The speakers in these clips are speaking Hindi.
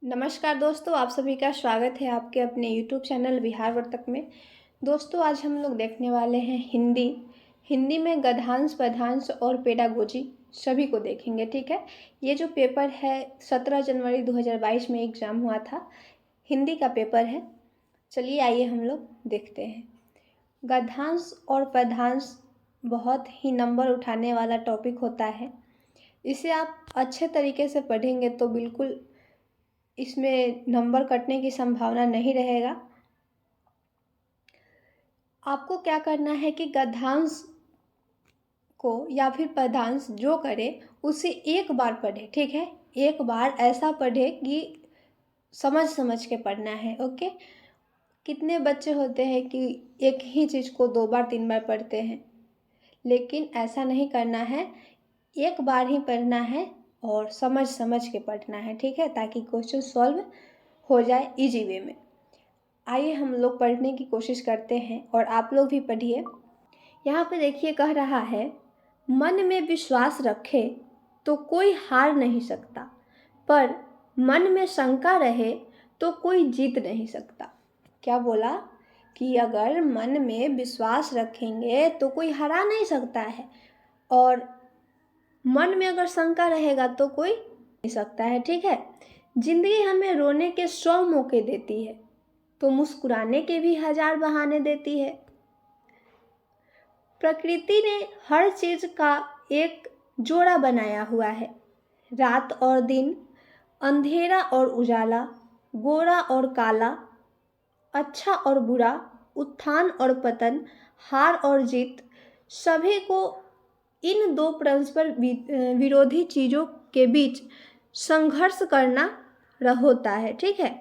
नमस्कार दोस्तों, आप सभी का स्वागत है आपके अपने यूट्यूब चैनल बिहार वर्तक में। दोस्तों, आज हम लोग देखने वाले हैं हिंदी। हिंदी में गद्यांश, पद्यांश और पेडागोजी सभी को देखेंगे, ठीक है। ये जो पेपर है 17 जनवरी 2022 में एग्ज़ाम हुआ था, हिंदी का पेपर है। चलिए आइए हम लोग देखते हैं। गद्यांश और पद्यांश बहुत ही नंबर उठाने वाला टॉपिक होता है। इसे आप अच्छे तरीके से पढ़ेंगे तो बिल्कुल इसमें नंबर कटने की संभावना नहीं रहेगा। आपको क्या करना है कि गद्यांश को या फिर पद्यांश जो करे उसे एक बार पढ़े, ठीक है। एक बार ऐसा पढ़े कि समझ समझ के पढ़ना है, ओके। कितने बच्चे होते हैं कि एक ही चीज़ को 2 बार 3 बार पढ़ते हैं, लेकिन ऐसा नहीं करना है। एक बार ही पढ़ना है और समझ समझ के पढ़ना है, ठीक है, ताकि क्वेश्चन सॉल्व हो जाए इजी वे में। आइए हम लोग पढ़ने की कोशिश करते हैं और आप लोग भी पढ़िए। यहाँ पे देखिए, कह रहा है, मन में विश्वास रखे तो कोई हार नहीं सकता, पर मन में शंका रहे तो कोई जीत नहीं सकता। क्या बोला कि अगर मन में विश्वास रखेंगे तो कोई हरा नहीं सकता है, और मन में अगर शंका रहेगा तो कोई नहीं सकता है, ठीक है। जिंदगी हमें रोने के 100 मौके देती है तो मुस्कुराने के भी 1000 बहाने देती है। प्रकृति ने हर चीज का एक जोड़ा बनाया हुआ है। रात और दिन, अंधेरा और उजाला, गोरा और काला, अच्छा और बुरा, उत्थान और पतन, हार और जीत, सभी को इन दो परस्पर विरोधी चीज़ों के बीच संघर्ष करना होता है, ठीक है।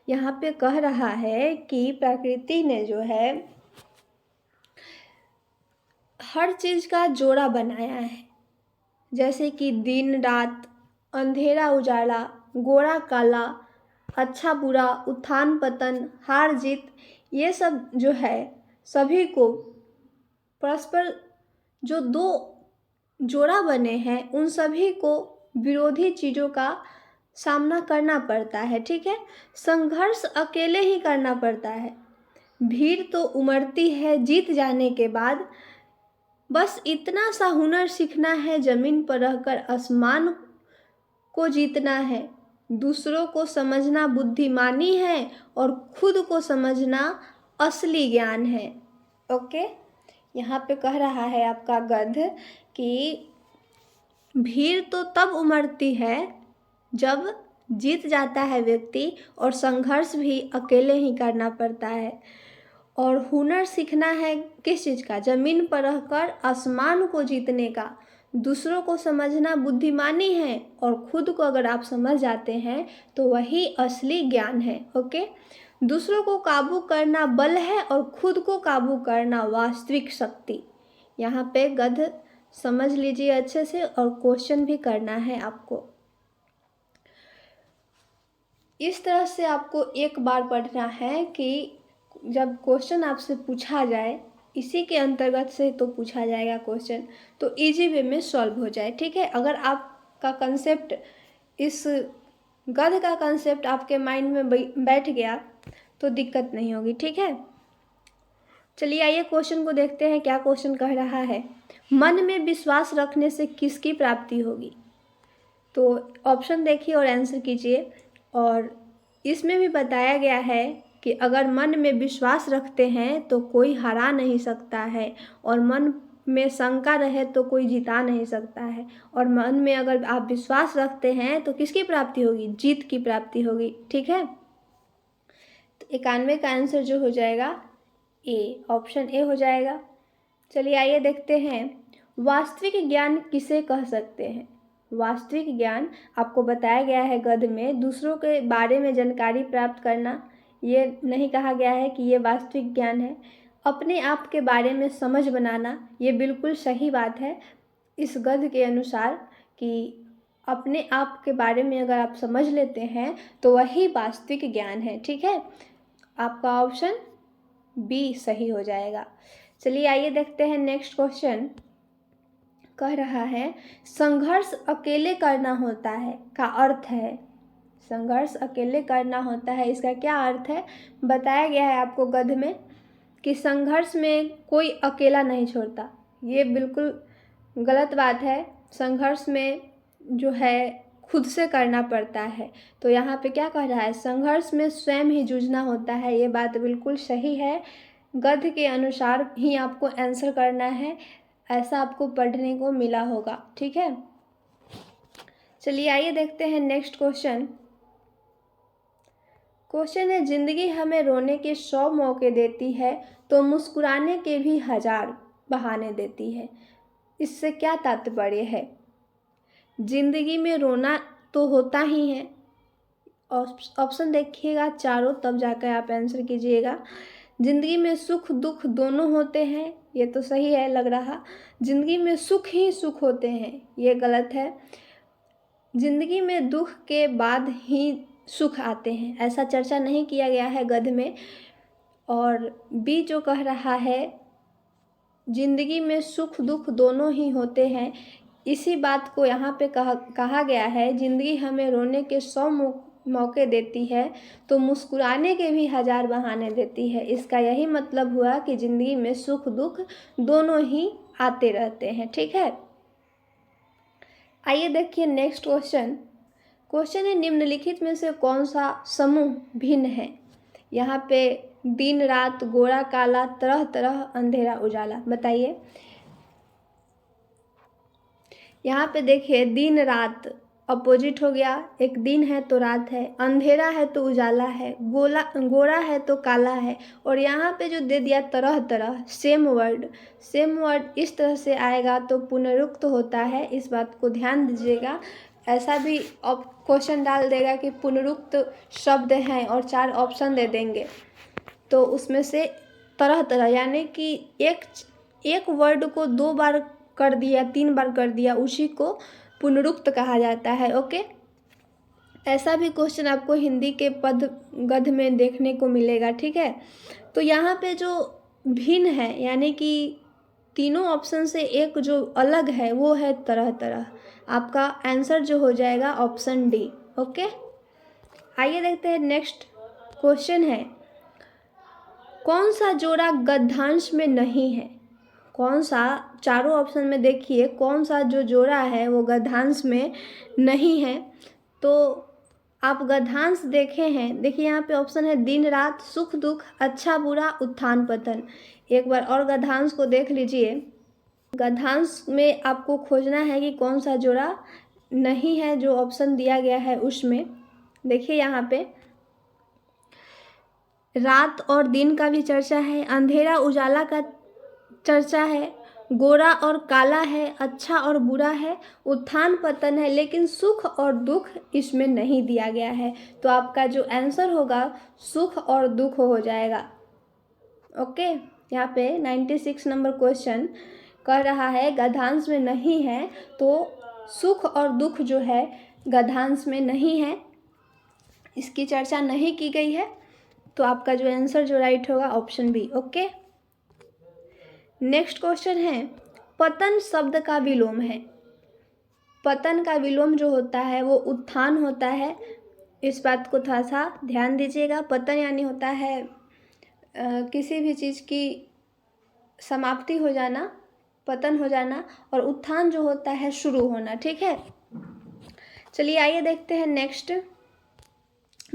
यहाँ पे कह रहा है कि प्रकृति ने जो है हर चीज़ का जोड़ा बनाया है, जैसे कि दिन रात, अंधेरा उजाला, गोरा काला, अच्छा बुरा, उत्थान पतन, हार जीत, ये सब जो है सभी को परस्पर जो दो जोड़ा बने हैं उन सभी को विरोधी चीज़ों का सामना करना पड़ता है, ठीक है। संघर्ष अकेले ही करना पड़ता है। भीड़ तो उमड़ती है जीत जाने के बाद, बस इतना सा हुनर सीखना है, ज़मीन पर रहकर आसमान को जीतना है। दूसरों को समझना बुद्धिमानी है और खुद को समझना असली ज्ञान है, ओके। यहाँ पे कह रहा है आपका गद्य कि भीड़ तो तब उमड़ती है जब जीत जाता है व्यक्ति, और संघर्ष भी अकेले ही करना पड़ता है। और हुनर सीखना है किस चीज़ का? ज़मीन पर रहकर आसमान को जीतने का। दूसरों को समझना बुद्धिमानी है, और खुद को अगर आप समझ जाते हैं तो वही असली ज्ञान है, ओके। दूसरों को काबू करना बल है और खुद को काबू करना वास्तविक शक्ति। यहाँ पे गद्य समझ लीजिए अच्छे से, और क्वेश्चन भी करना है आपको। इस तरह से आपको एक बार पढ़ना है कि जब क्वेश्चन आपसे पूछा जाए, इसी के अंतर्गत से तो पूछा जाएगा क्वेश्चन, तो इजी वे में सॉल्व हो जाए, ठीक है। अगर आपका कंसेप्ट, इस गद्य का कंसेप्ट आपके माइंड में बैठ गया तो दिक्कत नहीं होगी, ठीक है। चलिए आइए क्वेश्चन को देखते हैं। क्या क्वेश्चन कह रहा है? मन में विश्वास रखने से किसकी प्राप्ति होगी? तो ऑप्शन देखिए और आंसर कीजिए। और इसमें भी बताया गया है कि अगर मन में विश्वास रखते हैं तो कोई हरा नहीं सकता है, और मन में शंका रहे तो कोई जिता नहीं सकता है। और मन में अगर आप विश्वास रखते हैं तो किसकी प्राप्ति होगी? जीत की प्राप्ति होगी, ठीक है। तो 91 का आंसर जो हो जाएगा ए, ऑप्शन ए हो जाएगा। चलिए आइए देखते हैं, वास्तविक ज्ञान किसे कह सकते हैं? वास्तविक ज्ञान आपको बताया गया है गद्य में, दूसरों के बारे में जानकारी प्राप्त करना, ये नहीं कहा गया है कि ये वास्तविक ज्ञान है। अपने आप के बारे में समझ बनाना, ये बिल्कुल सही बात है इस गद्य के अनुसार, कि अपने आप के बारे में अगर आप समझ लेते हैं तो वही वास्तविक ज्ञान है, ठीक है। आपका ऑप्शन बी सही हो जाएगा। चलिए आइए देखते हैं नेक्स्ट क्वेश्चन। कह रहा है, संघर्ष अकेले करना होता है का अर्थ है, संघर्ष अकेले करना होता है। इसका क्या अर्थ है बताया गया है आपको गद्य में कि संघर्ष में कोई अकेला नहीं छोड़ता। ये बिल्कुल गलत बात है। संघर्ष में जो है खुद से करना पड़ता है। तो यहाँ पे क्या कह रहा है, संघर्ष में स्वयं ही जूझना होता है। ये बात बिल्कुल सही है। गद्य के अनुसार ही आपको आंसर करना है, ऐसा आपको पढ़ने को मिला होगा। ठीक है, चलिए आइए देखते हैं नेक्स्ट क्वेश्चन। क्वेश्चन है, जिंदगी हमें रोने के 100 मौके देती है तो मुस्कुराने के भी 1000 बहाने देती है। इससे क्या तात्पर्य है? जिंदगी में रोना तो होता ही है। ऑप्शन देखिएगा चारों, तब जाकर आप आंसर कीजिएगा। जिंदगी में सुख दुख दोनों होते हैं, ये तो सही है लग रहा। जिंदगी में सुख ही सुख होते हैं, ये गलत है। जिंदगी में दुख के बाद ही सुख आते हैं, ऐसा चर्चा नहीं किया गया है गद्य में। और बी जो कह रहा है, जिंदगी में सुख दुख दोनों ही होते हैं, इसी बात को यहाँ पे कहा गया है, जिंदगी हमें रोने के 100 मौके देती है तो मुस्कुराने के भी 1000 बहाने देती है। इसका यही मतलब हुआ कि जिंदगी में सुख दुख दोनों ही आते रहते हैं। ठीक है, आइए देखिए नेक्स्ट क्वेश्चन। क्वेश्चन है, निम्नलिखित में से कौन सा समूह भिन्न है? यहाँ पे दिन रात, गोरा काला, तरह तरह, अंधेरा उजाला, बताइए। यहाँ पे देखिए दिन रात अपोजिट हो गया, एक दिन है तो रात है, अंधेरा है तो उजाला है, गोरा है तो काला है, और यहाँ पे जो दे दिया तरह तरह, सेम वर्ड इस तरह से आएगा तो पुनरुक्त होता है। इस बात को ध्यान दीजिएगा। ऐसा भी क्वेश्चन डाल देगा कि पुनरुक्त शब्द हैं और 4 ऑप्शन दे देंगे, तो उसमें से तरह तरह यानी कि एक वर्ड को 2 बार कर दिया, 3 बार कर दिया, उसी को पुनरुक्त कहा जाता है। ओके, ऐसा भी क्वेश्चन आपको हिंदी के गद्य में देखने को मिलेगा। ठीक है, तो यहाँ पे जो भिन्न है यानी कि तीनों ऑप्शन से एक जो अलग है वो है तरह तरह। आपका आंसर जो हो जाएगा ऑप्शन डी। ओके, आइए देखते हैं नेक्स्ट क्वेश्चन है, कौन सा जोड़ा गद्यांश में नहीं है? कौन सा, चारों ऑप्शन में देखिए कौन सा जो जोड़ा है वो गद्यांश में नहीं है। तो आप गद्यांश देखे हैं, देखिए यहाँ पे ऑप्शन है दिन रात, सुख दुख, अच्छा बुरा, उत्थान पतन। एक बार और गद्यांश को देख लीजिए। गद्यांश में आपको खोजना है कि कौन सा जोड़ा नहीं है, जो ऑप्शन दिया गया है उसमें। देखिए यहाँ पे रात और दिन का भी चर्चा है, अंधेरा उजाला का चर्चा है, गोरा और काला है, अच्छा और बुरा है, उत्थान पतन है, लेकिन सुख और दुख इसमें नहीं दिया गया है। तो आपका जो आंसर होगा सुख और दुख हो जाएगा। ओके, यहाँ पे 96 नंबर क्वेश्चन कह रहा है गद्यांश में नहीं है, तो सुख और दुख जो है गद्यांश में नहीं है, इसकी चर्चा नहीं की गई है। तो आपका जो आंसर जो राइट होगा option B. Okay, next question है, पतन शब्द का विलोम है। पतन का विलोम जो होता है वो उत्थान होता है। इस बात को थोड़ा सा ध्यान दीजिएगा। पतन यानी होता है किसी भी चीज़ की समाप्ति हो जाना, पतन हो जाना, और उत्थान जो होता है शुरू होना। ठीक है, चलिए आइए देखते हैं नेक्स्ट।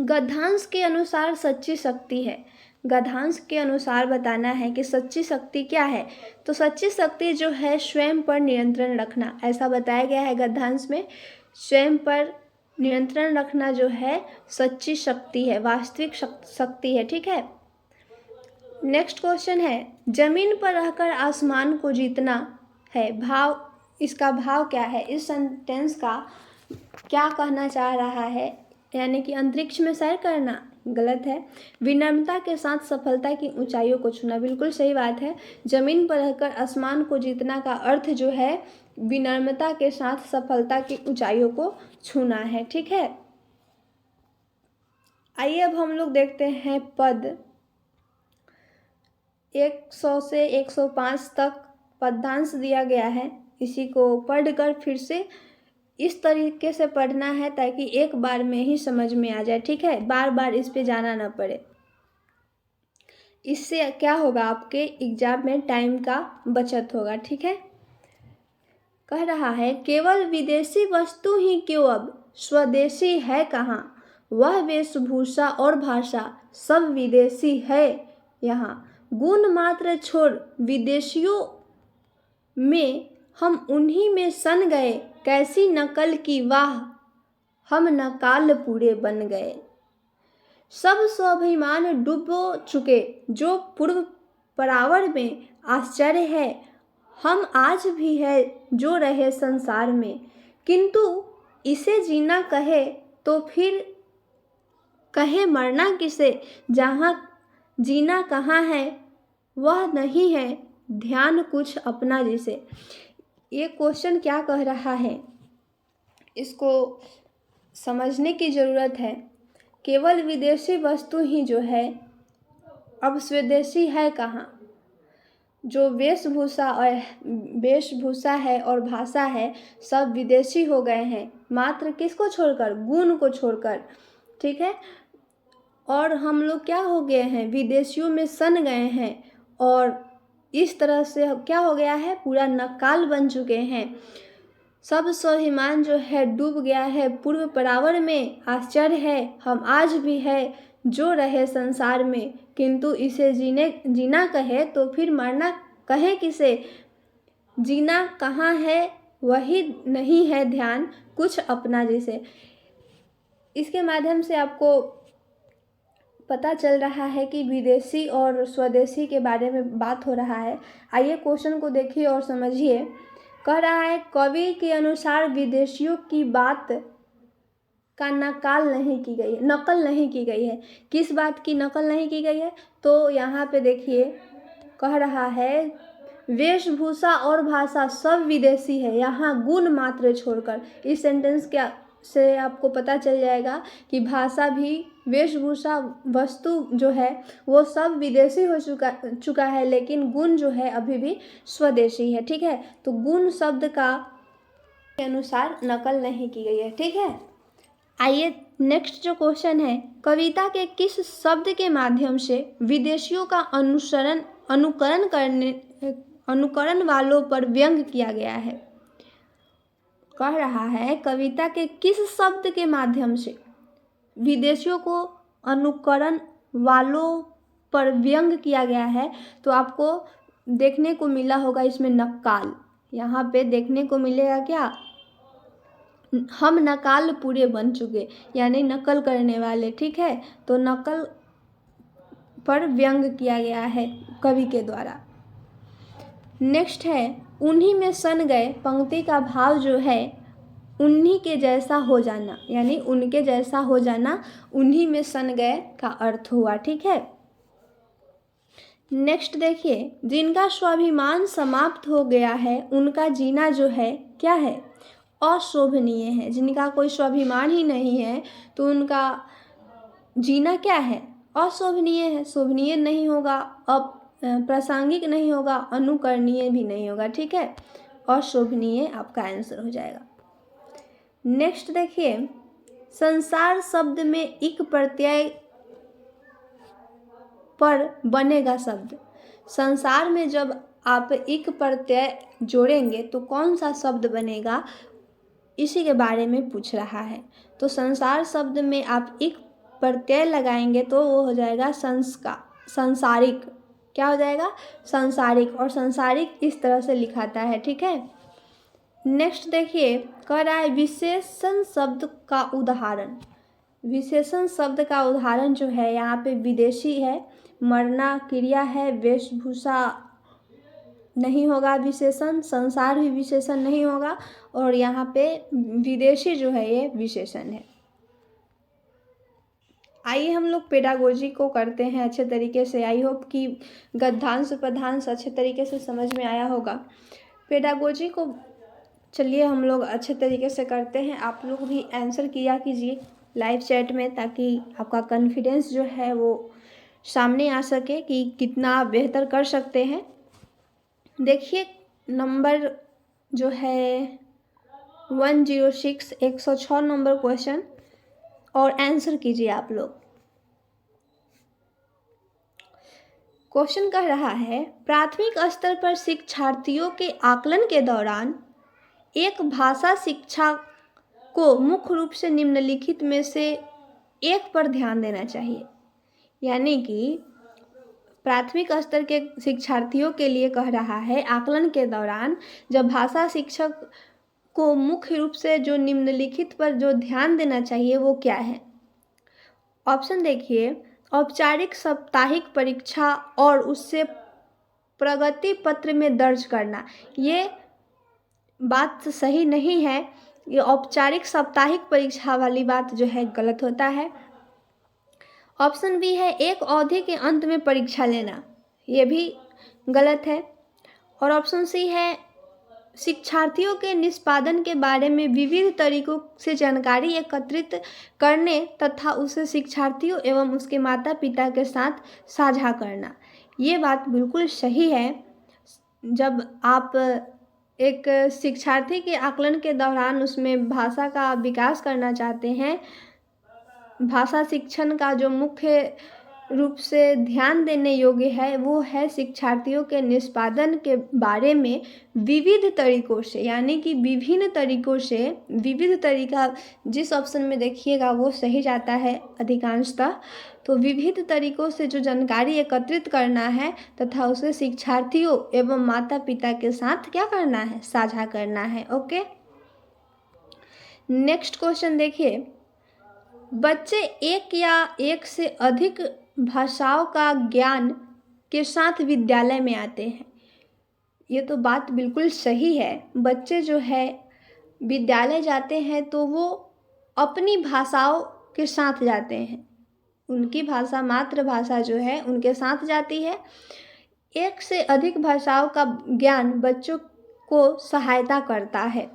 गद्यांश के अनुसार सच्ची शक्ति है। गद्यांश के अनुसार बताना है कि सच्ची शक्ति क्या है। तो सच्ची शक्ति जो है स्वयं पर नियंत्रण रखना, ऐसा बताया गया है गद्यांश में। स्वयं पर नियंत्रण रखना जो है सच्ची शक्ति है, वास्तविक शक्ति है। ठीक है, नेक्स्ट क्वेश्चन है, जमीन पर रहकर आसमान को जीतना है। भाव, इसका भाव क्या है? इस सेंटेंस का क्या कहना चाह रहा है? यानी कि अंतरिक्ष में सैर करना, गलत है। विनम्रता के साथ सफलता की ऊंचाइयों को छूना, बिल्कुल सही बात है। जमीन पर रहकर आसमान को जीतना का अर्थ जो है विनम्रता के साथ सफलता की ऊंचाइयों को छूना है। ठीक है, आइए अब हम लोग देखते हैं पद 100 से 105 तक पद्यांश दिया गया है। इसी को पढ़कर फिर से इस तरीके से पढ़ना है ताकि एक बार में ही समझ में आ जाए, ठीक है, बार बार इस पे जाना ना पड़े। इससे क्या होगा, आपके एग्जाम में टाइम का बचत होगा, ठीक है। कह रहा है केवल विदेशी वस्तु ही क्यों, अब स्वदेशी है कहाँ, वह वेशभूषा और भाषा सब विदेशी है यहाँ। गुण मात्र छोड़ विदेशियों में हम उन्हीं में सन गए, कैसी नकल की वाह, हम नकाल पूरे बन गए। सब स्वाभिमान डूबो चुके, जो पूर्व परावर में आश्चर्य है, हम आज भी है जो रहे संसार में। किंतु इसे जीना कहे तो फिर कहे मरना किसे, जहाँ जीना कहाँ है वह नहीं है ध्यान कुछ अपना जिसे। ये क्वेश्चन क्या कह रहा है, इसको समझने की ज़रूरत है। केवल विदेशी वस्तु ही जो है, अब स्वदेशी है कहाँ। जो वेशभूषा है और भाषा है सब विदेशी हो गए हैं, मात्र किसको छोड़कर, गुण को छोड़कर, ठीक है। और हम लोग क्या हो गए हैं, विदेशियों में सन गए हैं, और इस तरह से क्या हो गया है, पूरा नकाल बन चुके हैं। सब स्वाभिमान जो है डूब गया है, पूर्व परावर में आश्चर्य है, हम आज भी है जो रहे संसार में। किंतु इसे जीना कहे तो फिर मरना कहे किसे, जीना कहाँ है वही नहीं है ध्यान कुछ अपना जिसे। इसके माध्यम से आपको पता चल रहा है कि विदेशी और स्वदेशी के बारे में बात हो रहा है। आइए क्वेश्चन को देखिए और समझिए। कह रहा है कवि के अनुसार विदेशियों की बात का नकल नहीं की गई है। किस बात की नकल नहीं की गई है, तो यहाँ पे देखिए कह रहा है वेशभूषा और भाषा सब विदेशी है, यहाँ गुण मात्र छोड़कर। इस सेंटेंस क्या से आपको पता चल जाएगा कि भाषा भी, वेशभूषा, वस्तु जो है वो सब विदेशी हो चुका है, लेकिन गुण जो है अभी भी स्वदेशी है, ठीक है। तो गुण शब्द का के अनुसार नकल नहीं की गई है, ठीक है। आइए नेक्स्ट जो क्वेश्चन है, कविता के किस शब्द के माध्यम से विदेशियों का अनुकरण वालों पर व्यंग किया गया है। कह रहा है कविता के किस शब्द के माध्यम से विदेशियों को अनुकरण वालों पर व्यंग किया गया है, तो आपको देखने को मिला होगा इसमें नकाल। यहाँ पे देखने को मिलेगा क्या, हम नकाल पूरे बन चुके, यानी नकल करने वाले, ठीक है। तो नकल पर व्यंग किया गया है कवि के द्वारा। नेक्स्ट है उन्हीं में सन गए, पंक्ति का भाव जो है उन्हीं के जैसा हो जाना, यानी उनके जैसा हो जाना, उन्हीं में सन गए का अर्थ हुआ, ठीक है। नेक्स्ट देखिए, जिनका स्वाभिमान समाप्त हो गया है उनका जीना जो है क्या है, अशोभनीय है। जिनका कोई स्वाभिमान ही नहीं है तो उनका जीना क्या है, अशोभनीय है। शोभनीय नहीं होगा, प्रासंगिक नहीं होगा, अनुकरणीय भी नहीं होगा, ठीक है। अशोभनीय आपका आंसर हो जाएगा। नेक्स्ट देखिए, संसार शब्द में इक प्रत्यय पर बनेगा शब्द। संसार में जब आप इक प्रत्यय जोड़ेंगे तो कौन सा शब्द बनेगा, इसी के बारे में पूछ रहा है। तो संसार शब्द में आप इक प्रत्यय लगाएंगे तो वो हो जाएगा संसारिक। क्या हो जाएगा, संसारिक। और संसारिक इस तरह से लिखाता है, ठीक है। नेक्स्ट देखिए, कह रहा है विशेषण शब्द का उदाहरण। विशेषण शब्द का उदाहरण जो है यहाँ पे विदेशी है, मरना क्रिया है, वेशभूषा नहीं होगा विशेषण, संसार भी विशेषण नहीं होगा, और यहाँ पे विदेशी जो है ये विशेषण है। आइए हम लोग पेडागोजी को करते हैं अच्छे तरीके से। आई होप कि गद्यांश पद्यांश अच्छे तरीके से समझ में आया होगा। पेडागोजी को चलिए हम लोग अच्छे तरीके से करते हैं। आप लोग भी आंसर किया कीजिए लाइव चैट में, ताकि आपका कॉन्फिडेंस जो है वो सामने आ सके कि कितना आप बेहतर कर सकते हैं। देखिए नंबर जो है 106 106 नंबर क्वेश्चन और आंसर कीजिए आप लोग। क्वेश्चन कह रहा है, प्राथमिक स्तर पर शिक्षार्थियों के आकलन के दौरान एक भाषा शिक्षा को मुख्य रूप से निम्नलिखित में से एक पर ध्यान देना चाहिए। यानी कि प्राथमिक स्तर के शिक्षार्थियों के लिए कह रहा है, आकलन के दौरान जब भाषा शिक्षक को मुख्य रूप से जो निम्नलिखित पर जो ध्यान देना चाहिए वो क्या है। ऑप्शन देखिए, औपचारिक साप्ताहिक परीक्षा और उससे प्रगति पत्र में दर्ज करना। ये बात सही नहीं है, ये औपचारिक साप्ताहिक परीक्षा वाली बात जो है गलत होता है। ऑप्शन बी है एक अवधि के अंत में परीक्षा लेना, ये भी गलत है। और ऑप्शन सी है शिक्षार्थियों के निष्पादन के बारे में विविध तरीकों से जानकारी एकत्रित करने तथा उसे शिक्षार्थियों एवं उसके माता पिता के साथ साझा करना। ये बात बिल्कुल सही है। जब आप एक शिक्षार्थी के आकलन के दौरान उसमें भाषा का विकास करना चाहते हैं, भाषा शिक्षण का जो मुख्य रूप से ध्यान देने योग्य है वो है शिक्षार्थियों के निष्पादन के बारे में विविध तरीकों से, यानी कि विभिन्न तरीकों से, विविध तरीका जिस ऑप्शन में देखिएगा वो सही जाता है अधिकांशतः। तो विविध तरीकों से जो जानकारी एकत्रित करना है तथा उसे शिक्षार्थियों एवं माता पिता के साथ क्या करना है, साझा करना है। ओके, नेक्स्ट क्वेश्चन देखिए, बच्चे एक या एक से अधिक भाषाओं का ज्ञान के साथ विद्यालय में आते हैं। ये तो बात बिल्कुल सही है। बच्चे जो है विद्यालय जाते हैं तो वो अपनी भाषाओं के साथ जाते हैं, उनकी भाषा मातृभाषा जो है उनके साथ जाती है। एक से अधिक भाषाओं का ज्ञान बच्चों को सहायता करता है।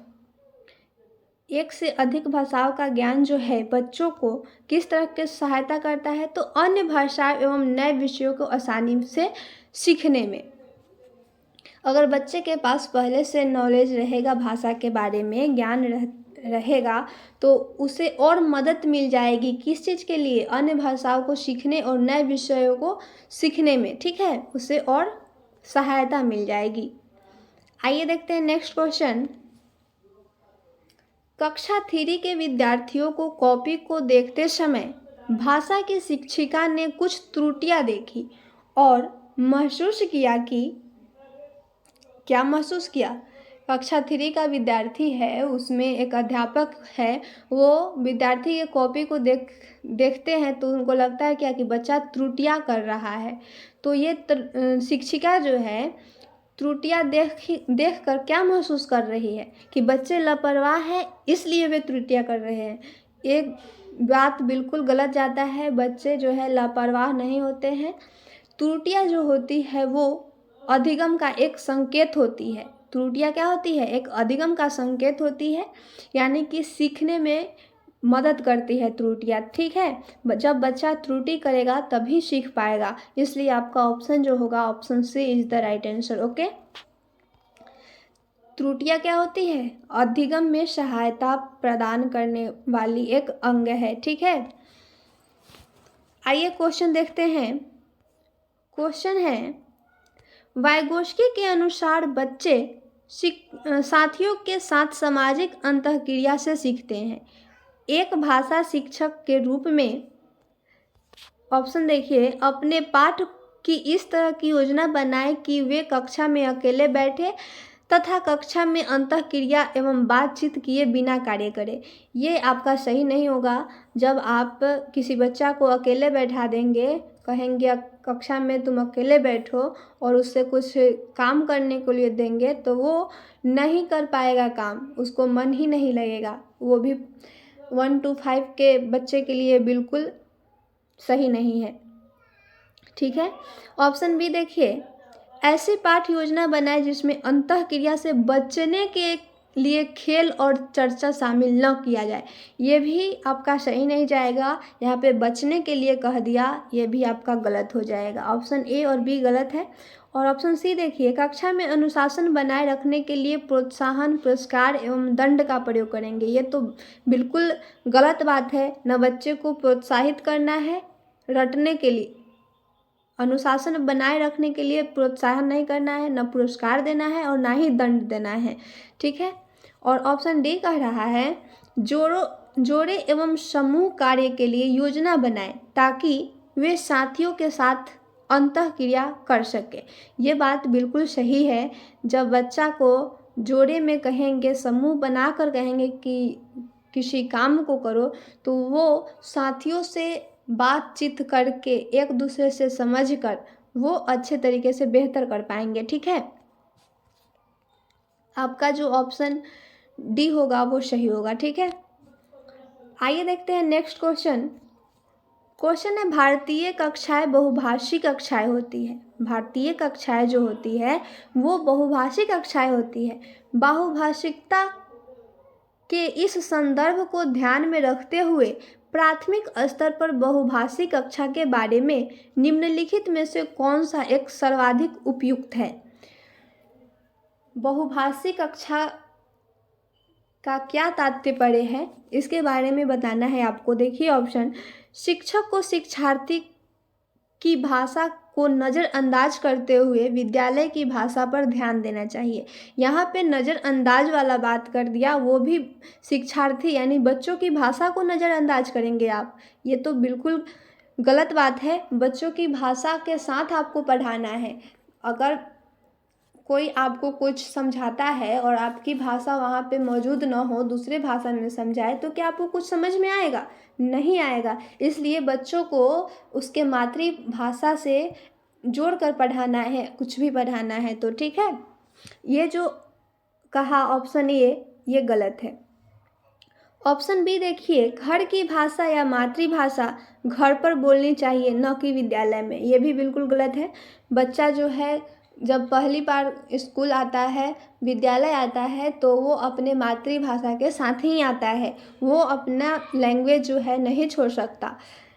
एक से अधिक भाषाओं का ज्ञान जो है बच्चों को किस तरह के सहायता करता है, तो अन्य भाषाएं एवं नए विषयों को आसानी से सीखने में। अगर बच्चे के पास पहले से नॉलेज रहेगा, भाषा के बारे में ज्ञान रहेगा, तो उसे और मदद मिल जाएगी किस चीज़ के लिए, अन्य भाषाओं को सीखने और नए विषयों को सीखने में। ठीक है, उसे और सहायता मिल जाएगी। आइए देखते हैं नेक्स्ट क्वेश्चन। कक्षा 3 के विद्यार्थियों को कॉपी को देखते समय भाषा की शिक्षिका ने कुछ त्रुटियां देखी और महसूस किया कि क्या महसूस किया। कक्षा 3 का विद्यार्थी है, उसमें एक अध्यापक है, वो विद्यार्थी के कॉपी को देखते हैं तो उनको लगता है क्या कि बच्चा त्रुटियां कर रहा है। तो ये शिक्षिका जो है त्रुटियां देख कर क्या महसूस कर रही है कि बच्चे लापरवाह है इसलिए वे त्रुटियां कर रहे हैं। एक बात बिल्कुल गलत जाता है, बच्चे जो है लापरवाह नहीं होते हैं। त्रुटियां जो होती है वो अधिगम का एक संकेत होती है। त्रुटियां क्या होती है, एक अधिगम का संकेत होती है, यानी कि सीखने में मदद करती है त्रुटियां। ठीक है, जब बच्चा त्रुटि करेगा तभी सीख पाएगा, इसलिए आपका ऑप्शन जो होगा option C is the right answer. Okay, त्रुटियां क्या होती है, अधिगम में सहायता प्रदान करने वाली एक अंग है। ठीक है, आइए क्वेश्चन देखते हैं। क्वेश्चन है, वाइगोस्की के अनुसार बच्चे साथियों के साथ सामाजिक अंतःक्रिया से सीखते हैं। एक भाषा शिक्षक के रूप में, ऑप्शन देखिए, अपने पाठ की इस तरह की योजना बनाए कि वे कक्षा में अकेले बैठे तथा कक्षा में अंतःक्रिया एवं बातचीत किए बिना कार्य करें। ये आपका सही नहीं होगा। जब आप किसी बच्चा को अकेले बैठा देंगे, कहेंगे कक्षा में तुम अकेले बैठो और उससे कुछ काम करने को लिए देंगे, तो वो नहीं कर पाएगा काम, उसको मन ही नहीं लगेगा। वो भी 1 to 5 के बच्चे के लिए बिल्कुल सही नहीं है। ठीक है, ऑप्शन बी देखिए, ऐसी पाठ योजना बनाए जिसमें अंतःक्रिया से बचने के लिए खेल और चर्चा शामिल न किया जाए। ये भी आपका सही नहीं जाएगा। यहाँ पे बचने के लिए कह दिया, ये भी आपका गलत हो जाएगा। ऑप्शन ए और बी गलत है। और ऑप्शन सी देखिए, कक्षा में अनुशासन बनाए रखने के लिए प्रोत्साहन, पुरस्कार एवं दंड का प्रयोग करेंगे। ये तो बिल्कुल गलत बात है। न बच्चे को प्रोत्साहित करना है रटने के लिए, अनुशासन बनाए रखने के लिए प्रोत्साहन नहीं करना है, न पुरस्कार देना है और ना ही दंड देना है। ठीक है। और ऑप्शन डी कह रहा है, जोड़े एवं समूह कार्य के लिए योजना बनाएं ताकि वे साथियों के साथ अंतःक्रिया कर सके। ये बात बिल्कुल सही है। जब बच्चा को जोड़े में कहेंगे, समूह बनाकर कहेंगे कि किसी काम को करो, तो वो साथियों से बातचीत करके एक दूसरे से समझकर वो अच्छे तरीके से बेहतर कर पाएंगे। ठीक है। आपका जो ऑप्शन डी होगा वो सही होगा। ठीक है। आइए देखते हैं नेक्स्ट क्वेश्चन। क्वेश्चन है, भारतीय कक्षाएं बहुभाषी कक्षाएं होती है। भारतीय कक्षाएं जो होती है वो बहुभाषी कक्षाएं होती है। बहुभाषिकता के इस संदर्भ को ध्यान में रखते हुए प्राथमिक स्तर पर बहुभाषी कक्षा के बारे में निम्नलिखित में से कौन सा एक सर्वाधिक उपयुक्त है? बहुभाषी कक्षा का क्या तात्पर्य है इसके बारे में बताना है आपको। देखिए ऑप्शन, शिक्षक को शिक्षार्थी की भाषा को नज़रअंदाज करते हुए विद्यालय की भाषा पर ध्यान देना चाहिए। यहाँ पे नज़रअंदाज वाला बात कर दिया, वो भी शिक्षार्थी यानी बच्चों की भाषा को नज़रअंदाज करेंगे आप। ये तो बिल्कुल गलत बात है। बच्चों की भाषा के साथ आपको पढ़ाना है। अगर कोई आपको कुछ समझाता है और आपकी भाषा वहाँ पे मौजूद न हो, दूसरे भाषा में समझाए, तो क्या आपको कुछ समझ में आएगा? नहीं आएगा। इसलिए बच्चों को उसके मातृभाषा से जोड़कर पढ़ाना है, कुछ भी पढ़ाना है तो। ठीक है। ये जो कहा ऑप्शन ये गलत है। ऑप्शन बी देखिए, घर की भाषा या मातृभाषा घर पर बोलनी चाहिए, न कि विद्यालय में। ये भी बिल्कुल गलत है। बच्चा जो है जब पहली बार स्कूल आता है, विद्यालय आता है, तो वो अपने मातृभाषा के साथ ही आता है। वो अपना लैंग्वेज जो है नहीं छोड़ सकता।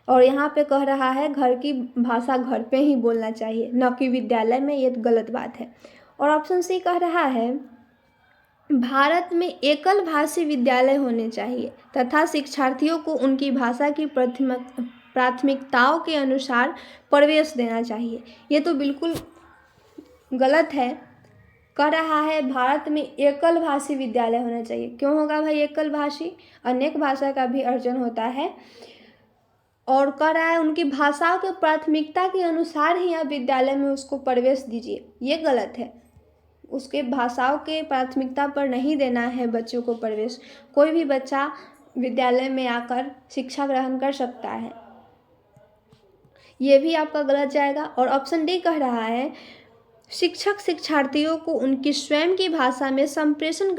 और यहाँ पे कह रहा है घर की भाषा घर पे ही बोलना चाहिए, न कि विद्यालय में। ये गलत बात है। और ऑप्शन सी कह रहा है, भारत में एकल भाषी विद्यालय होने चाहिए तथा शिक्षार्थियों को उनकी भाषा की प्राथमिकताओं के अनुसार प्रवेश देना चाहिए। ये तो बिल्कुल गलत है। कह रहा है भारत में एकल भाषी विद्यालय होना चाहिए। क्यों होगा भाई एकल भाषी? अनेक भाषा का भी अर्जन होता है। और कह रहा है उनकी भाषाओं के प्राथमिकता के अनुसार ही आप विद्यालय में उसको प्रवेश दीजिए। ये गलत है। उसके भाषाओं के प्राथमिकता पर नहीं देना है बच्चों को प्रवेश। कोई भी बच्चा विद्यालय में आकर शिक्षा ग्रहण कर सकता है। ये भी आपका गलत जाएगा। और ऑप्शन डी कह रहा है, शिक्षक शिक्षार्थियों को उनकी स्वयं की भाषा में संप्रेषण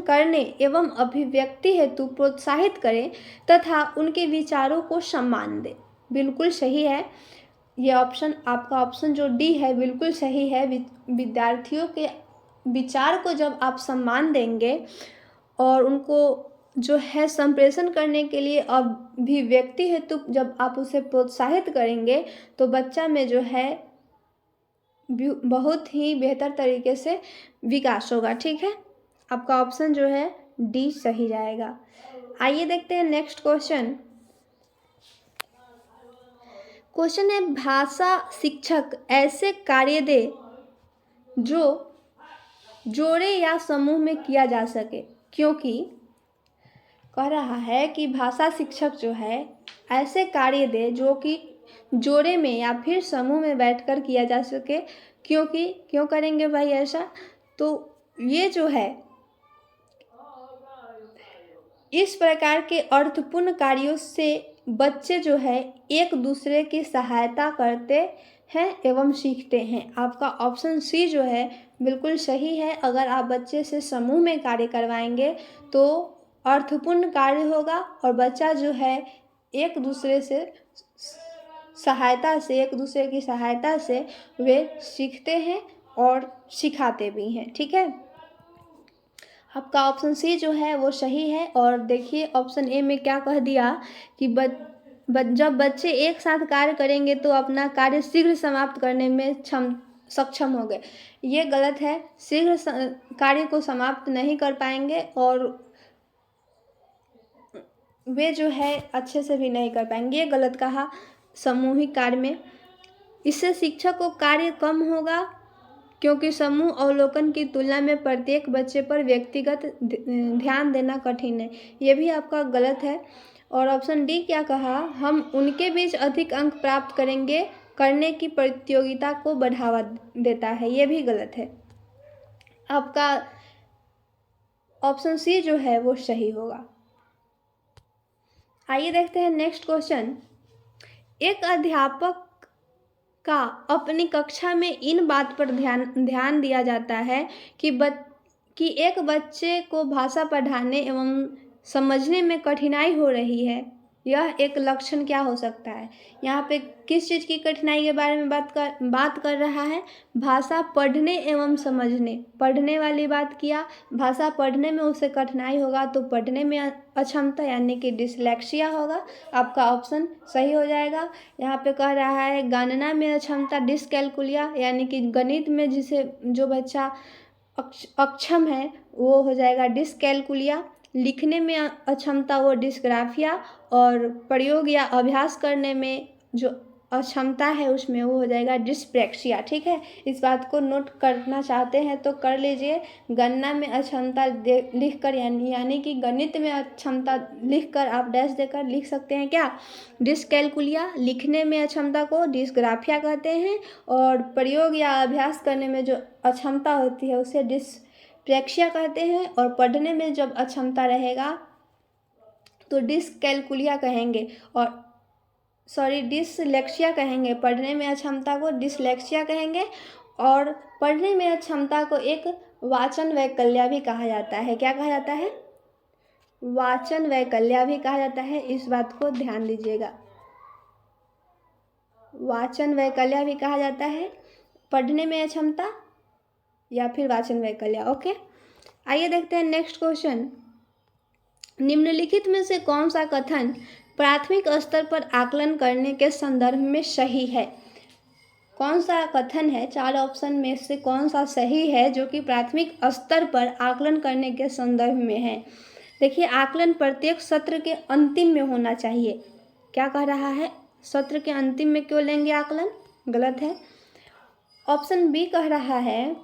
करने एवं अभिव्यक्ति हेतु प्रोत्साहित करें तथा उनके विचारों को सम्मान दें। बिल्कुल सही है। ये ऑप्शन, आपका ऑप्शन जो डी है बिल्कुल सही है। विद्यार्थियों के विचार को जब आप सम्मान देंगे और उनको जो है संप्रेषण करने के लिए अभिव्यक्ति हेतु जब आप उसे प्रोत्साहित करेंगे, तो बच्चा में जो है बहुत ही बेहतर तरीके से विकास होगा। ठीक है। आपका ऑप्शन जो है डी सही जाएगा। आइए देखते हैं नेक्स्ट क्वेश्चन। क्वेश्चन है, भाषा शिक्षक ऐसे कार्य दे जो जोड़े या समूह में किया जा सके। क्योंकि कह रहा है कि भाषा शिक्षक जो है ऐसे कार्य दे जो कि जोड़े में या फिर समूह में बैठकर किया जा सके। क्योंकि क्यों करेंगे भाई ऐसा? तो ये जो है इस प्रकार के अर्थपूर्ण कार्यों से बच्चे जो है एक दूसरे की सहायता करते हैं एवं सीखते हैं। आपका ऑप्शन सी जो है बिल्कुल सही है। अगर आप बच्चे से समूह में कार्य करवाएंगे तो अर्थपूर्ण कार्य होगा और बच्चा जो है एक दूसरे की सहायता से वे सीखते हैं और सिखाते भी हैं। ठीक है। आपका ऑप्शन सी जो है वो सही है। और देखिए ऑप्शन ए में क्या कह दिया कि जब बच्चे एक साथ कार्य करेंगे तो अपना कार्य शीघ्र समाप्त करने में सक्षम होंगे। ये गलत है। शीघ्र कार्य को समाप्त नहीं कर पाएंगे और वे जो है अच्छे से भी नहीं कर पाएंगे। ये गलत कहा सामूहिक कार्य में। इससे शिक्षक को कार्य कम होगा क्योंकि समूह अवलोकन की तुलना में प्रत्येक बच्चे पर व्यक्तिगत ध्यान देना कठिन है। ये भी आपका गलत है। और ऑप्शन डी क्या कहा, हम उनके बीच अधिक अंक प्राप्त करने की प्रतियोगिता को बढ़ावा देता है। ये भी गलत है। आपका ऑप्शन सी जो है वो सही होगा। आइए देखते हैं नेक्स्ट क्वेश्चन। एक अध्यापक का अपनी कक्षा में इन बात पर ध्यान दिया जाता है कि एक बच्चे को भाषा पढ़ाने एवं समझने में कठिनाई हो रही है। यह एक लक्षण क्या हो सकता है? यहाँ पे किस चीज़ की कठिनाई के बारे में बात कर रहा है? भाषा पढ़ने एवं समझने। पढ़ने वाली बात किया, भाषा पढ़ने में उसे कठिनाई होगा तो पढ़ने में अक्षमता यानी कि डिसलेक्सिया होगा। आपका ऑप्शन सही हो जाएगा। यहाँ पे कह रहा है गणना में अक्षमता डिसकैलकुलिया यानी कि गणित में जो बच्चा अक्षम है वो हो जाएगा डिसकैलकुलिया। लिखने में अक्षमता वो डिस्ग्राफिया, और प्रयोग या अभ्यास करने में जो अक्षमता है उसमें वो हो जाएगा डिस्प्रैक्सिया। ठीक है, इस बात को नोट करना चाहते हैं तो कर लीजिए। गणना में अक्षमता लिखकर यानी कि गणित में अक्षमता लिखकर आप डैश देकर लिख सकते हैं क्या, डिस्कैलकुलिया। लिखने में अक्षमता को डिस्ग्राफिया कहते हैं, और प्रयोग या अभ्यास करने में जो अक्षमता होती है उसे डिस्प्रैक्सिया कहते हैं, और पढ़ने में जब अक्षमता रहेगा तो डिस्कैलकुलिया कहेंगे, और डिसलेक्सिया कहेंगे। पढ़ने में अक्षमता को डिसलेक्सिया कहेंगे, और पढ़ने में अक्षमता को एक वाचन वैकल्य भी कहा जाता है। क्या कहा जाता है? वाचन वैकल्य भी कहा जाता है। इस बात को ध्यान दीजिएगा, वाचन वैकल्य भी कहा जाता है पढ़ने में अक्षमता या फिर वाचन वैकल्य। ओके, आइए देखते हैं नेक्स्ट क्वेश्चन। निम्नलिखित में से कौन सा कथन प्राथमिक स्तर पर आकलन करने के संदर्भ में सही है? कौन सा कथन है, 4 ऑप्शन में से कौन सा सही है जो कि प्राथमिक स्तर पर आकलन करने के संदर्भ में है? देखिए, आकलन प्रत्येक सत्र के अंतिम में होना चाहिए। क्या कह रहा है? सत्र के अंतिम में क्यों लेंगे आकलन? गलत है। ऑप्शन बी कह रहा है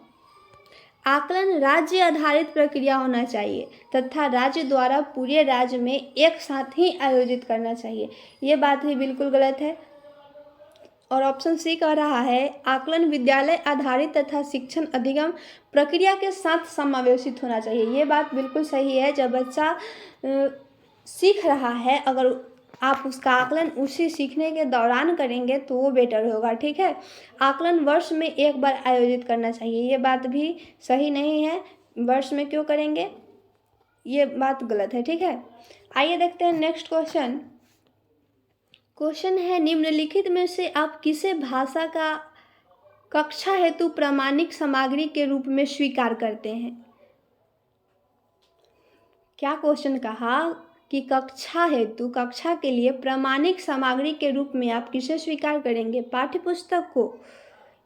आकलन राज्य आधारित प्रक्रिया होना चाहिए तथा राज्य द्वारा पूरे राज्य में एक साथ ही आयोजित करना चाहिए। ये बात भी बिल्कुल गलत है। और ऑप्शन सी कह रहा है आकलन विद्यालय आधारित तथा शिक्षण अधिगम प्रक्रिया के साथ समावेशित होना चाहिए। ये बात बिल्कुल सही है। जब बच्चा सीख रहा है, अगर आप उसका आकलन उसी सीखने के दौरान करेंगे तो वो बेटर होगा। ठीक है, आकलन वर्ष में एक बार आयोजित करना चाहिए। ये बात भी सही नहीं है। वर्ष में क्यों करेंगे, ये बात गलत है। ठीक है, आइए देखते हैं नेक्स्ट क्वेश्चन। क्वेश्चन है निम्नलिखित में से आप किसे भाषा का कक्षा हेतु प्रामाणिक सामग्री के रूप में स्वीकार करते हैं? क्या क्वेश्चन कहा कि कक्षा हेतु, कक्षा के लिए प्रामाणिक सामग्री के रूप में आप किसे स्वीकार करेंगे? पाठ्य पुस्तक को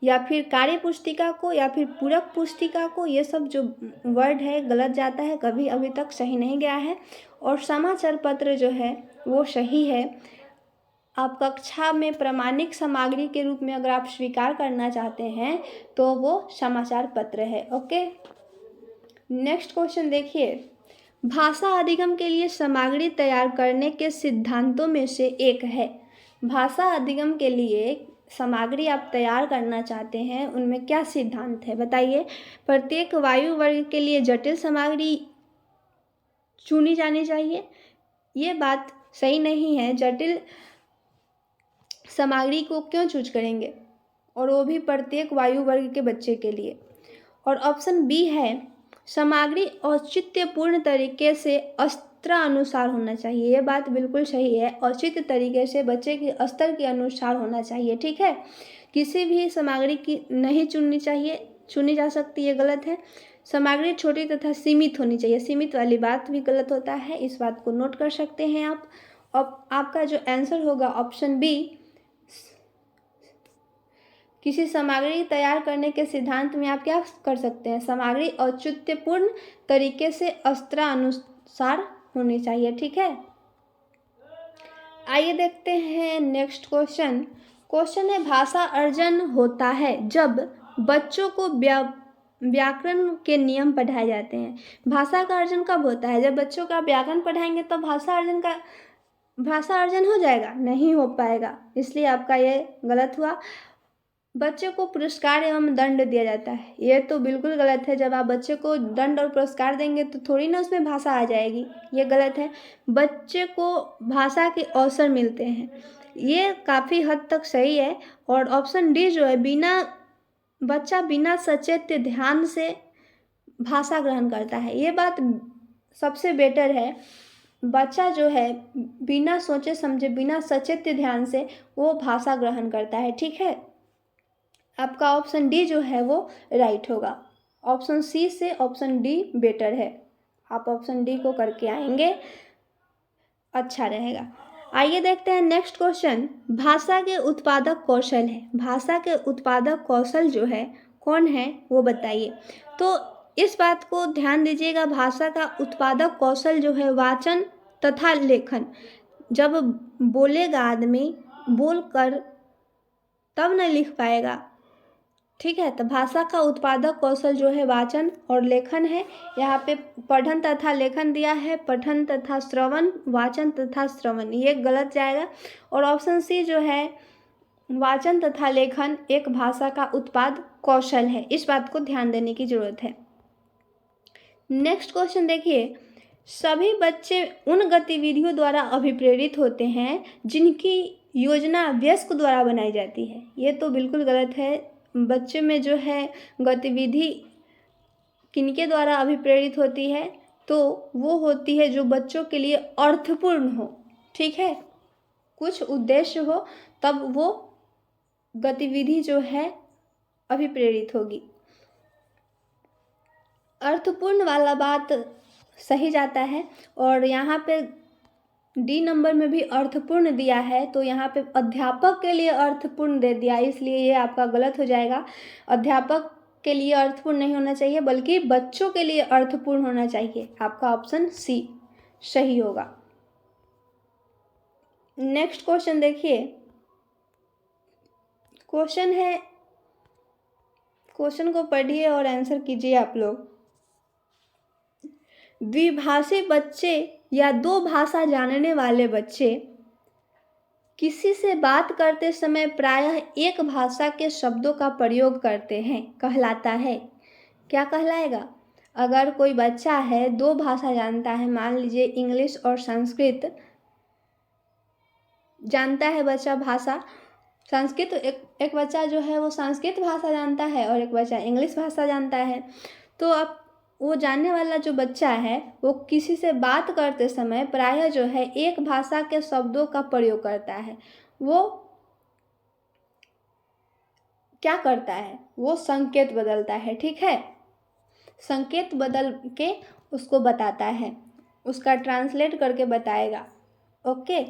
या फिर कार्य पुस्तिका को या फिर पूरक पुस्तिका को? ये सब जो वर्ड है गलत जाता है, कभी अभी तक सही नहीं गया है। और समाचार पत्र जो है वो सही है। आप कक्षा में प्रामाणिक सामग्री के रूप में अगर आप स्वीकार करना चाहते हैं तो वो समाचार पत्र है। ओके, नेक्स्ट क्वेश्चन देखिए। भाषा अधिगम के लिए सामग्री तैयार करने के सिद्धांतों में से एक है। भाषा अधिगम के लिए सामग्री आप तैयार करना चाहते हैं, उनमें क्या सिद्धांत है बताइए? प्रत्येक वायु वर्ग के लिए जटिल सामग्री चुनी जानी चाहिए। ये बात सही नहीं है। जटिल सामग्री को क्यों चूज करेंगे, और वो भी प्रत्येक वायु वर्ग के बच्चे के लिए? और ऑप्शन बी है सामग्री औचित्यपूर्ण तरीके से स्तर अनुसार होना चाहिए। ये बात बिल्कुल सही है। औचित्य तरीके से बच्चे के स्तर के अनुसार होना चाहिए। ठीक है, किसी भी सामग्री की नहीं चुनी जा सकती, ये गलत है। सामग्री छोटी तथा सीमित होनी चाहिए। सीमित वाली बात भी गलत होता है, इस बात को नोट कर सकते हैं आप। अब आपका जो आंसर होगा ऑप्शन बी, किसी सामग्री तैयार करने के सिद्धांत में आप क्या कर सकते हैं, सामग्री औचित्यपूर्ण तरीके से अस्त्रानुसार होनी चाहिए। ठीक है, आइए देखते हैं नेक्स्ट क्वेश्चन। क्वेश्चन है, भाषा अर्जन होता है जब बच्चों को व्याकरण के नियम पढ़ाए जाते हैं। भाषा का अर्जन कब होता है, जब बच्चों का व्याकरण पढ़ाएंगे तो भाषा अर्जन हो जाएगा, नहीं हो पाएगा, इसलिए आपका ये गलत हुआ। बच्चे को पुरस्कार एवं दंड दिया जाता है, ये तो बिल्कुल गलत है। जब आप बच्चे को दंड और पुरस्कार देंगे तो थोड़ी ना उसमें भाषा आ जाएगी, ये गलत है। बच्चे को भाषा के अवसर मिलते हैं, ये काफ़ी हद तक सही है। और ऑप्शन डी जो है, बच्चा बिना सचेत ध्यान से भाषा ग्रहण करता है, ये बात सबसे बेटर है। बच्चा जो है बिना सोचे समझे, बिना सचेत ध्यान से वो भाषा ग्रहण करता है। ठीक है, आपका ऑप्शन डी जो है वो राइट होगा। ऑप्शन सी से ऑप्शन डी बेटर है, आप ऑप्शन डी को करके आएंगे, अच्छा रहेगा। आइए देखते हैं नेक्स्ट क्वेश्चन। भाषा के उत्पादक कौशल है, भाषा के उत्पादक कौशल जो है कौन है वो बताइए। तो इस बात को ध्यान दीजिएगा, भाषा का उत्पादक कौशल जो है वाचन तथा लेखन। जब बोलेगा आदमी, बोलकर तब न लिख पाएगा। ठीक है, तो भाषा का उत्पादक कौशल जो है वाचन और लेखन है। यहाँ पे पठन तथा लेखन दिया है, पठन तथा श्रवण, वाचन तथा श्रवण, ये गलत जाएगा। और ऑप्शन सी जो है वाचन तथा लेखन एक भाषा का उत्पाद कौशल है, इस बात को ध्यान देने की जरूरत है। नेक्स्ट क्वेश्चन देखिए, सभी बच्चे उन गतिविधियों द्वारा अभिप्रेरित होते हैं जिनकी योजना वयस्क द्वारा बनाई जाती है, ये तो बिल्कुल गलत है। बच्चे में जो है गतिविधि किनके द्वारा अभिप्रेरित होती है, तो वो होती है जो बच्चों के लिए अर्थपूर्ण हो। ठीक है, कुछ उद्देश्य हो तब वो गतिविधि जो है अभिप्रेरित होगी। अर्थपूर्ण वाला बात सही जाता है। और यहाँ पे डी नंबर में भी अर्थपूर्ण दिया है, तो यहाँ पे अध्यापक के लिए अर्थपूर्ण दे दिया, इसलिए ये आपका गलत हो जाएगा। अध्यापक के लिए अर्थपूर्ण नहीं होना चाहिए, बल्कि बच्चों के लिए अर्थपूर्ण होना चाहिए। आपका ऑप्शन सी सही होगा। नेक्स्ट क्वेश्चन देखिए, क्वेश्चन है, क्वेश्चन को पढ़िए और आंसर कीजिए आप लोग। द्विभाषी बच्चे या दो भाषा जानने वाले बच्चे किसी से बात करते समय प्रायः एक भाषा के शब्दों का प्रयोग करते हैं, कहलाता है। क्या कहलाएगा? अगर कोई बच्चा है, दो भाषा जानता है, मान लीजिए इंग्लिश और संस्कृत जानता है बच्चा भाषा, संस्कृत एक बच्चा जो है वो संस्कृत भाषा जानता है और एक बच्चा इंग्लिश भाषा जानता है। तो अब वो जानने वाला जो बच्चा है वो किसी से बात करते समय प्रायः जो है एक भाषा के शब्दों का प्रयोग करता है। वो क्या करता है? वो संकेत बदलता है। ठीक है, संकेत बदल के उसको बताता है, उसका ट्रांसलेट करके बताएगा। ओके,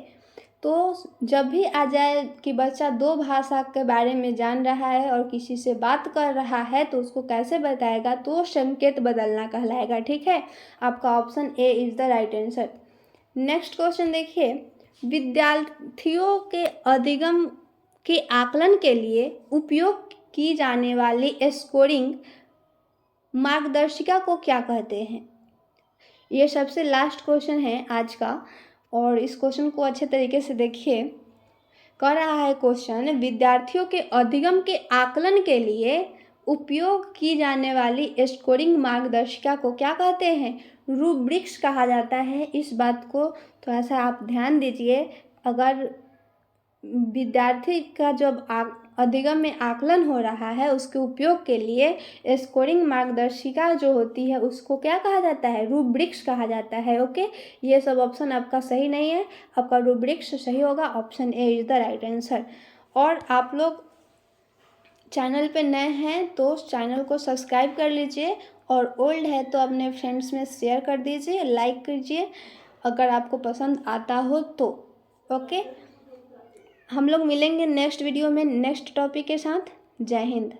तो जब भी आ जाए कि बच्चा दो भाषा के बारे में जान रहा है और किसी से बात कर रहा है तो उसको कैसे बताएगा? तो संकेत बदलना कहलाएगा। ठीक है, आपका option A is the right answer. Next question देखिए, विद्यार्थियों के अधिगम के आकलन के लिए उपयोग की जाने वाली स्कोरिंग मार्गदर्शिका को क्या कहते हैं? ये सबसे लास्ट क्वेश्चन है आज का, और इस क्वेश्चन को अच्छे तरीके से देखिए। कह रहा है क्वेश्चन, विद्यार्थियों के अधिगम के आकलन के लिए उपयोग की जाने वाली स्कोरिंग मार्गदर्शिका को क्या कहते हैं? रूब्रिक्स कहा जाता है। इस बात को थोड़ा सा आप ध्यान दीजिए। अगर विद्यार्थी का जब अधिगम में आकलन हो रहा है, उसके उपयोग के लिए स्कोरिंग मार्गदर्शिका जो होती है उसको क्या कहा जाता है? रूब्रिक्स कहा जाता है। ओके, ये सब ऑप्शन आपका सही नहीं है, आपका रूब्रिक्स सही होगा। Option A is the right answer. और आप लोग चैनल पे नए हैं तो चैनल को सब्सक्राइब कर लीजिए, और ओल्ड है तो अपने फ्रेंड्स में शेयर कर दीजिए, लाइक कीजिए अगर आपको पसंद आता हो तो। ओके, हम लोग मिलेंगे नेक्स्ट वीडियो में नेक्स्ट टॉपिक के साथ। जय हिंद।